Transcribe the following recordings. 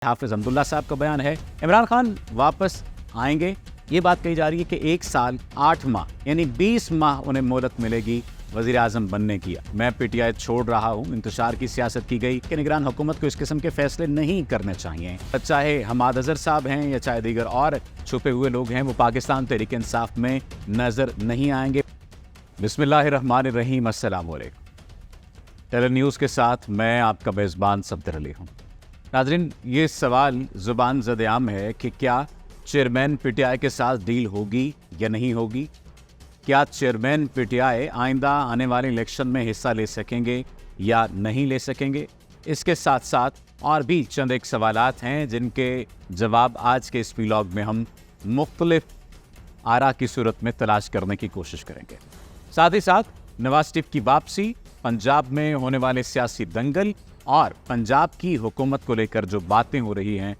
हाफिज अब्दुल्ला साहब का बयान है इमरान खान वापस आएंगे। ये बात कही जा रही है कि 1 साल 8 माह यानी 20 माह उन्हें मोहलत मिलेगी वजीर आजम बनने की। मैं पीटीआई छोड़ रहा हूँ, इंतशार की सियासत की गई कि निगरान हुकूमत को इस किस्म के फैसले नहीं करने चाहिए। चाहे हमाद अजहर साहब हैं या चाहे दीगर और छुपे हुए लोग हैं, वो पाकिस्तान तहरीक इंसाफ में नजर नहीं आएंगे। बिस्मिल्लाहिर्रहमानिर्रहीम, अस्सलाम वालेकुम। टेलर न्यूज़ के साथ मैं आपका मेज़बान सफदर अली हूँ। नाज़रीन, ये सवाल ज़ुबान ज़द-ए-आम है कि क्या चेयरमैन पीटीआई के साथ डील होगी या नहीं होगी? क्या चेयरमैन पीटीआई आइंदा आने वाले इलेक्शन में हिस्सा ले सकेंगे या नहीं ले सकेंगे? इसके साथ साथ और भी चंद एक सवालात हैं जिनके जवाब आज के इस व्लॉग में हम मुख्तलिफ आरा की सूरत में तलाश करने की कोशिश करेंगे। साथ ही साथ नवाज शरीफ की वापसी, पंजाब में होने वाले सियासी दंगल और पंजाब की हुकूमत को लेकर जो बातें हो रही हैं,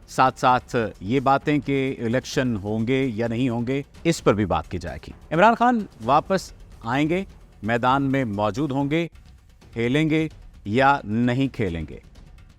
साथ साथ ये बातें कि इलेक्शन होंगे या नहीं होंगे, इस पर भी बात की जाएगी। इमरान खान वापस आएंगे, मैदान में मौजूद होंगे, खेलेंगे या नहीं खेलेंगे,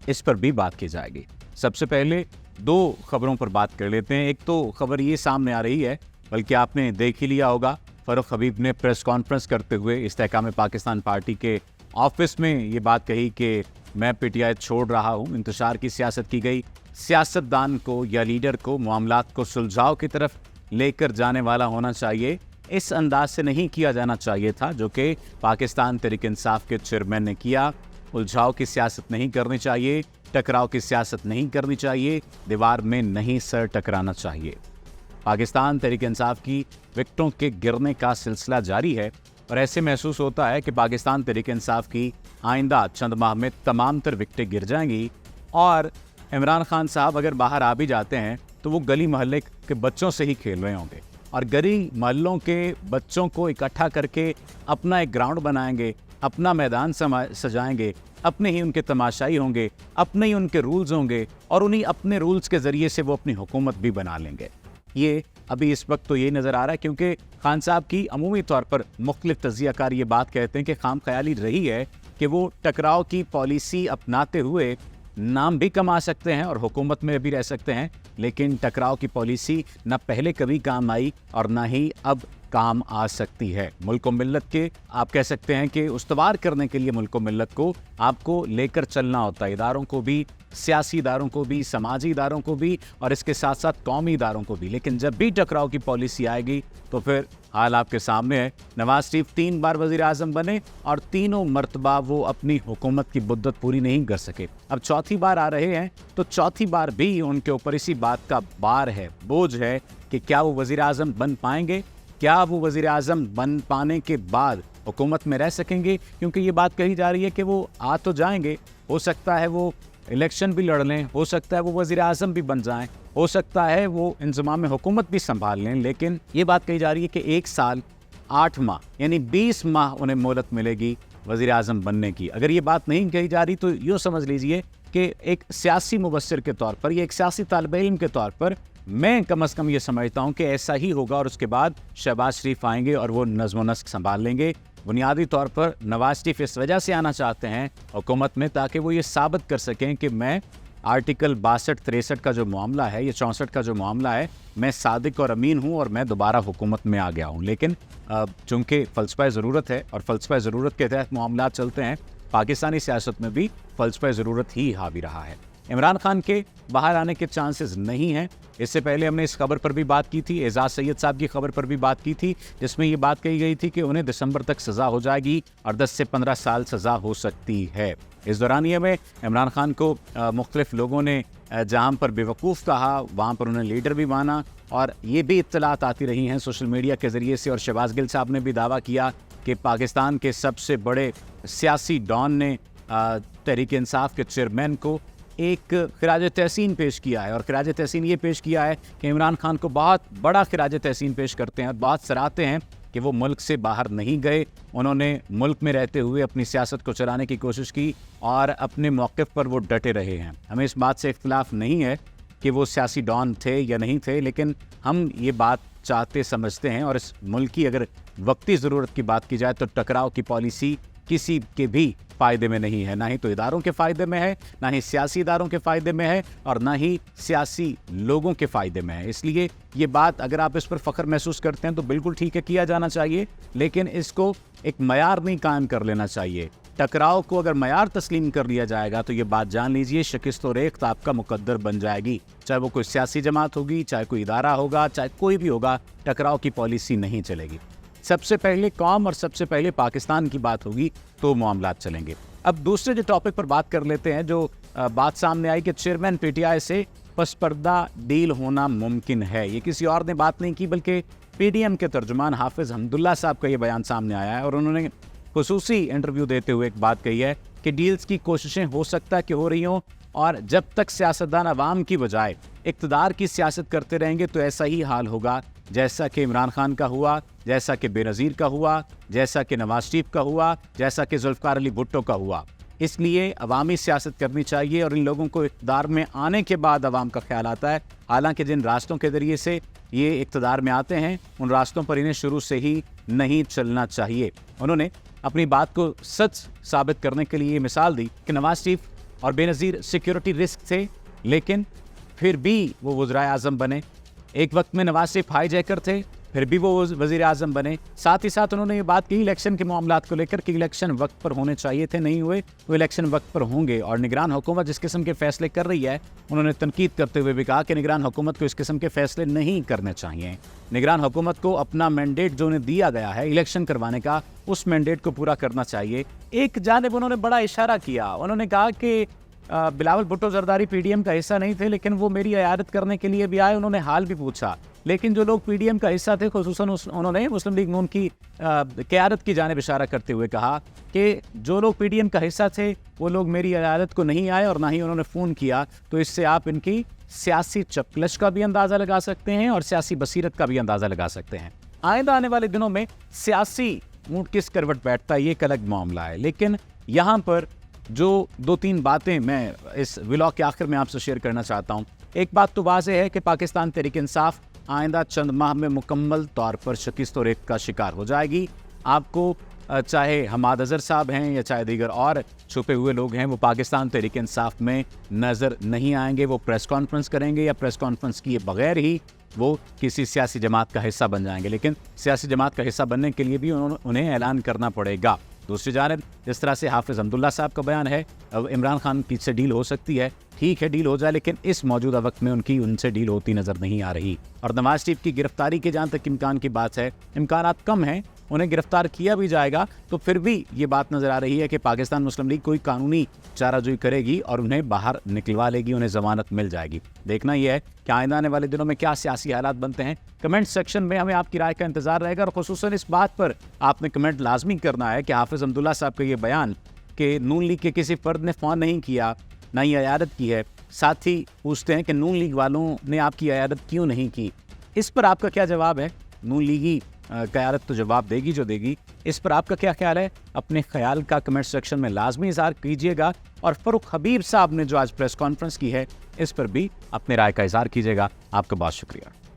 इस पर भी बात की जाएगी। सबसे पहले 2 खबरों पर बात कर लेते हैं। एक तो खबर ये सामने आ रही है, बल्कि आपने देख ही लिया होगा, फारूक हबीब ने प्रेस कॉन्फ्रेंस करते हुए इस्तेहकाम पाकिस्तान पार्टी के ऑफिस में ये बात कही कि मैं पीटीआई छोड़ रहा हूँ, इंतशार की सियासत की गई। सियासतदान को या लीडर को मामलात को सुलझाव की तरफ लेकर जाने वाला होना चाहिए। इस अंदाज से नहीं किया जाना चाहिए था जो कि पाकिस्तान तहरीक इंसाफ के चेयरमैन ने किया। उलझाव की सियासत नहीं करनी चाहिए, टकराव की सियासत नहीं करनी चाहिए, दीवार में नहीं सर टकराना चाहिए। पाकिस्तान तहरीक इंसाफ की विकटों के गिरने का सिलसिला जारी है और ऐसे महसूस होता है कि पाकिस्तान तहरीक इंसाफ की आइंदा चंद माह में तमाम तर विकटें गिर जाएंगी और इमरान खान साहब अगर बाहर आ भी जाते हैं तो वो गली मोहल्ले के बच्चों से ही खेल रहे होंगे और गली मोहल्लों के बच्चों को इकट्ठा करके अपना एक ग्राउंड बनाएंगे, अपना मैदान सजाएंगे, अपने ही उनके तमाशाई होंगे, अपने ही उनके रूल्स होंगे और उन्हीं अपने रूल्स के ज़रिए से वो अपनी हुकूमत भी बना लेंगे। ये अभी इस वक्त तो ये नज़र आ रहा है क्योंकि खान साहब की अमूमी तौर पर मुख्तलिफ तज्ज़ियाकार ये बात कहते हैं कि खाम ख्याली रही है कि वो टकराव की पॉलिसी अपनाते हुए नाम भी कमा सकते हैं और हुकूमत में भी रह सकते हैं, लेकिन टकराव की पॉलिसी न पहले कभी काम आई और ना ही अब काम आ सकती है। मुल्क व मिल्लत के आप कह सकते हैं कि उस्तवार करने के लिए मुल्क व मिल्लत को आपको लेकर चलना होता है, इदारों को भी, सियासी इदारों को भी, समाजी इदारों को भी और इसके साथ साथ कौमी इदारों को भी। लेकिन जब भी टकराव की पॉलिसी आएगी तो फिर हाल आपके सामने है। नवाज शरीफ 3 बार वजीर आजम बने और तीनों मरतबा वो अपनी हुकूमत की मुद्दत पूरी नहीं कर सके। अब चौथी बार आ रहे हैं तो चौथी बार भी उनके ऊपर इसी बात का बार है, बोझ है कि क्या वो वजीर आजम बन पाएंगे, क्या वो वजीर आजम बन पाने के बाद हुकूमत में रह सकेंगे। क्योंकि ये बात कही जा रही है कि वो आ तो जाएंगे, हो सकता है वो इलेक्शन भी लड़ लें, हो सकता है वो वज़ीर आज़म भी बन जाएं, हो सकता है वो इंतज़ाम हुकूमत भी संभाल लें, लेकिन ये बात कही जा रही है कि 1 साल 8 माह यानी 20 माह उन्हें मोहलत मिलेगी वज़ीर आज़म बनने की। अगर ये बात नहीं कही जा रही तो यूँ समझ लीजिए कि एक सियासी मुबस्सिर के तौर पर या एक सियासी तालिब इल्म के तौर पर मैं कम अज़ कम ये समझता हूँ कि ऐसा ही होगा और उसके बाद शहबाज शरीफ आएंगे और वो नज़्म व नस्क संभाल लेंगे। बुनियादी तौर पर नवाज शरीफ इस वजह से आना चाहते हैं हुकूमत में ताकि वो ये साबित कर सकें कि मैं आर्टिकल 62-63 का जो मामला है, ये 64 का जो मामला है, मैं सादिक और अमीन हूँ और मैं दोबारा हुकूमत में आ गया हूँ। लेकिन चूँकि फ़लसफ़ा ज़रूरत है और फ़लसफ़ा ज़रूरत के तहत मामला चलते हैं, पाकिस्तानी सियासत में भी फ़लसफ़ा ज़रूरत ही हावी रहा है। इमरान खान के बाहर आने के चांसेस नहीं हैं। इससे पहले हमने इस खबर पर भी बात की थी, एजाज सैयद साहब की खबर पर भी बात की थी, जिसमें ये बात कही गई थी कि उन्हें दिसंबर तक सज़ा हो जाएगी और 10 से 15 साल सज़ा हो सकती है। इस दौरानिए में इमरान खान को मुख्तलिफ लोगों ने जहाँ पर बेवकूफ़ कहा वहाँ पर उन्हें लीडर भी माना और ये भी इत्तलात आती रही हैं सोशल मीडिया के ज़रिए से। और शहबाज गिल साहब ने भी दावा किया कि पाकिस्तान के सबसे बड़े सियासी डॉन ने तहरीक इंसाफ के चेयरमैन को एक खिराज तहसीन पेश किया है और खिराज तहसीन ये पेश किया है कि इमरान खान को बहुत बड़ा खिराज तहसीन पेश करते हैं और बहुत सराहते हैं कि वो मुल्क से बाहर नहीं गए, उन्होंने मुल्क में रहते हुए अपनी सियासत को चलाने की कोशिश की और अपने मौक़िफ़ पर वो डटे रहे हैं। हमें इस बात से इख्तिलाफ़ नहीं है कि वो सियासी डॉन थे या नहीं थे, लेकिन हम ये बात चाहते समझते हैं और इस मुल्क की अगर वक्ती ज़रूरत की बात की जाए तो टकराव की पॉलिसी किसी के भी फ़ायदे में नहीं है, ना ही तो इदारों के फ़ायदे में है, ना ही सियासी इदारों के फ़ायदे में है और ना ही सियासी लोगों के फ़ायदे में है। इसलिए ये बात अगर आप इस पर फ़ख्र महसूस करते हैं तो बिल्कुल ठीक है, किया जाना चाहिए, लेकिन इसको एक मयार नहीं कायम कर लेना चाहिए। टकराव को अगर मयार तस्लीम कर लिया जाएगा तो ये बात जान लीजिए शिकस्त और रेख्त आपका मुकद्दर बन जाएगी। चाहे वो कोई सियासी जमात होगी, चाहे कोई इदारा होगा, चाहे कोई भी होगा, टकराव की पॉलिसी नहीं चलेगी। सबसे पहले कौम और सबसे पहले पाकिस्तान की बात होगी तो मामलात चलेंगे। अब दूसरे जो टॉपिक पर बात कर लेते हैं, जो बात सामने आई कि चेयरमैन पीटीआई से पसपर्दा डील होना मुमकिन है। ये किसी और ने बात नहीं की बल्कि पीडीएम के तर्जुमान हाफिज हमदुल्ला साहब का ये बयान सामने आया है और उन्होंने खुसूसी इंटरव्यू देते हुए एक बात कही है कि डील्स की कोशिशें हो सकता है कि हो रही हों और जब तक सियासतदान अवाम की बजाय इक़्तिदार की सियासत करते रहेंगे तो ऐसा ही हाल होगा जैसा कि इमरान खान का हुआ, जैसा कि बेनज़ीर का हुआ, जैसा कि नवाज शरीफ का हुआ, जैसा कि जुल्फ़िकार अली भुट्टो का हुआ। इसलिए अवामी सियासत करनी चाहिए और इन लोगों को इक़्तिदार में आने के बाद अवाम का ख्याल आता है। हालांकि जिन रास्तों के ज़रिए से ये इक़्तिदार में आते हैं उन रास्तों पर इन्हें शुरू से ही नहीं चलना चाहिए। उन्होंने अपनी बात को सच साबित करने के लिए ये मिसाल दी कि नवाज शरीफ और बेनज़ीर सिक्योरिटी रिस्क थे, लेकिन फिर भी वो वज़ीर आज़म बने। एक वक्त में नवाज शरीफ हाईजैकर थे, फिर भी वो वज़ीर आज़म बने। साथ ही साथ उन्होंने ये बात की इलेक्शन के मामलात को लेकर कि इलेक्शन वक्त पर होने चाहिए थे, नहीं हुए, वो इलेक्शन वक्त पर होंगे। और निगरान हुकूमत जिस किस्म के फैसले कर रही है, उन्होंने तनकीद करते हुए भी कहा कि निगरान हुकूमत को इस किस्म के फैसले नहीं करने चाहिए। निगरान हुकूमत को अपना मैंडेट जो उन्हें दिया गया है इलेक्शन करवाने का, उस मैंडेट को पूरा करना चाहिए। एक जानिब उन्होंने बड़ा इशारा किया, उन्होंने कहा कि बिलावल भुट्टो जरदारी पीडीएम का हिस्सा नहीं थे, लेकिन वो मेरी इयादत करने के लिए भी आए, उन्होंने हाल भी पूछा। लेकिन जो लोग पीडीएम का हिस्सा थे, खुसूसन उन्होंने मुस्लिम लीग नून की क़यादत की जानिब इशारा करते हुए कहा कि जो लोग पीडीएम का हिस्सा थे वो लोग मेरी इयादत को नहीं आए और ना ही उन्होंने फ़ोन किया। तो इससे आप इनकी सियासी चपलश का भी अंदाज़ा लगा सकते हैं और सियासी बसीरत का भी अंदाज़ा लगा सकते हैं। आइंदा आने वाले दिनों में सियासी मूड किस करवट बैठता है ये एक अलग मामला है, लेकिन यहाँ पर जो 2-3 बातें मैं इस व्लॉग के आखिर में आपसे शेयर करना चाहता हूँ। एक बात तो वाज़ेह है कि पाकिस्तान तहरीक इंसाफ आइंदा चंद माह में मुकम्मल तौर पर शिकस्त और रेख्त का शिकार हो जाएगी। आपको चाहे हमाद अज़हर साहब हैं या चाहे दीगर और छुपे हुए लोग हैं, वो पाकिस्तान तहरीक इंसाफ में नज़र नहीं आएंगे। वो प्रेस कॉन्फ्रेंस करेंगे या प्रेस कॉन्फ्रेंस किए बगैर ही वो किसी सियासी जमात का हिस्सा बन जाएंगे, लेकिन सियासी जमात का हिस्सा बनने के लिए भी उन्हें ऐलान करना पड़ेगा। दूसरी जानिब जिस तरह से हाफिज हमदुल्ला साहब का बयान है, अब इमरान खान की से डील हो सकती है, ठीक है डील हो जाए, लेकिन इस मौजूदा वक्त में उनसे डील होती नज़र नहीं आ रही। और नवाज शरीफ की गिरफ्तारी के जहाँ तक इम्कान की बात है, इम्कानात कम हैं, उन्हें गिरफ्तार किया भी जाएगा तो फिर भी ये बात नज़र आ रही है कि पाकिस्तान मुस्लिम लीग कोई कानूनी चाराजोई करेगी और उन्हें बाहर निकलवा लेगी, उन्हें ज़मानत मिल जाएगी। देखना यह है कि आइंदा आने वाले दिनों में क्या सियासी हालात बनते हैं। कमेंट सेक्शन में हमें आपकी राय का इंतजार रहेगा और खुसूसन इस बात पर आपने कमेंट लाजमी करना है कि हाफिज हमदुल्ला साहब का ये बयान कि नून लीग के किसी फ़र्द ने फ़ोन नहीं किया, ना ही इयादत की है, साथ ही पूछते हैं कि नून लीग वालों ने आपकी इयादत क्यों नहीं की। इस पर आपका क्या जवाब है? नून लीगी क़यादत तो जवाब देगी जो देगी। इस पर आपका क्या ख्याल है? अपने ख्याल का कमेंट सेक्शन में लाजमी इज़हार कीजिएगा और फ़ारूक हबीब साहब ने जो आज प्रेस कॉन्फ्रेंस की है इस पर भी अपने राय का इज़हार कीजिएगा। आपका बहुत शुक्रिया।